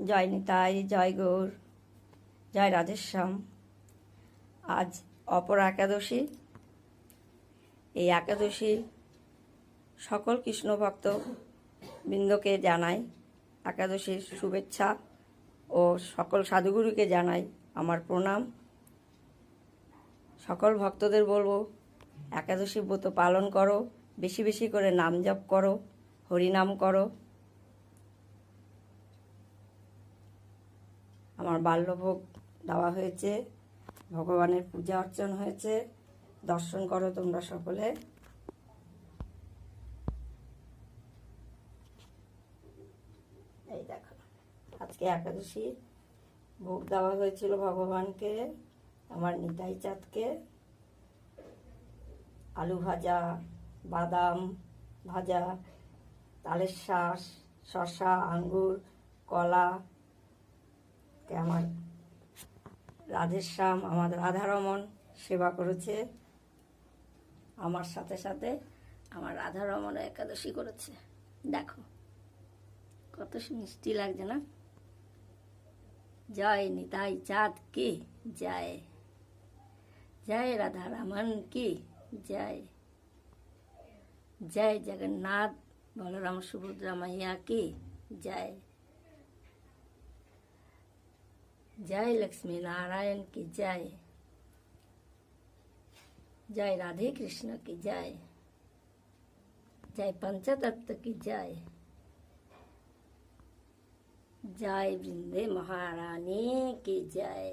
জয় নিতাই, জয় গৌর, জয় রাধেশ্যাম। আজ অপর একাদশী। এই একাদশী সকল কৃষ্ণ ভক্ত বৃন্দকে জানাই একাদশীর শুভেচ্ছা ও সকল সাধুগুরুকে জানাই আমার প্রণাম। সকল ভক্তদের বলবো একাদশী ব্রত পালন করো, বেশি বেশি করে নাম জপ করো, হরিনাম করো। আমার বাল্যভোগ দেওয়া হয়েছে, ভগবানের পূজা অর্চন হয়েছে, দর্শন করো তোমরা সকলে। এই দেখো, আজকে একাদশী ভোগ দেওয়া হয়েছিল ভগবানকে, আমার নিতাই চাঁদকে। আলু ভাজা, বাদাম ভাজা, তালের শাঁস, শশা, আঙ্গুর, কলা। আমার রাধেশ্যাম, আমার রাধারমণ সেবা করেছে। আমার সাথে সাথে আমার রাধারমণও একাদশী করেছে। দেখো কত মিষ্টি লাগছে না? জয় নিতাই চাঁদ কি জয়, জয় রাধারমণ কি জয়, জয় জগন্নাথ বলরাম সুভদ্রা মাইয়া কি জয়, जय लक्ष्मी नारायण की जय, जय राधे कृष्ण की जय, जय पंचतत्व की जय, जय वृंदे महारानी की जय।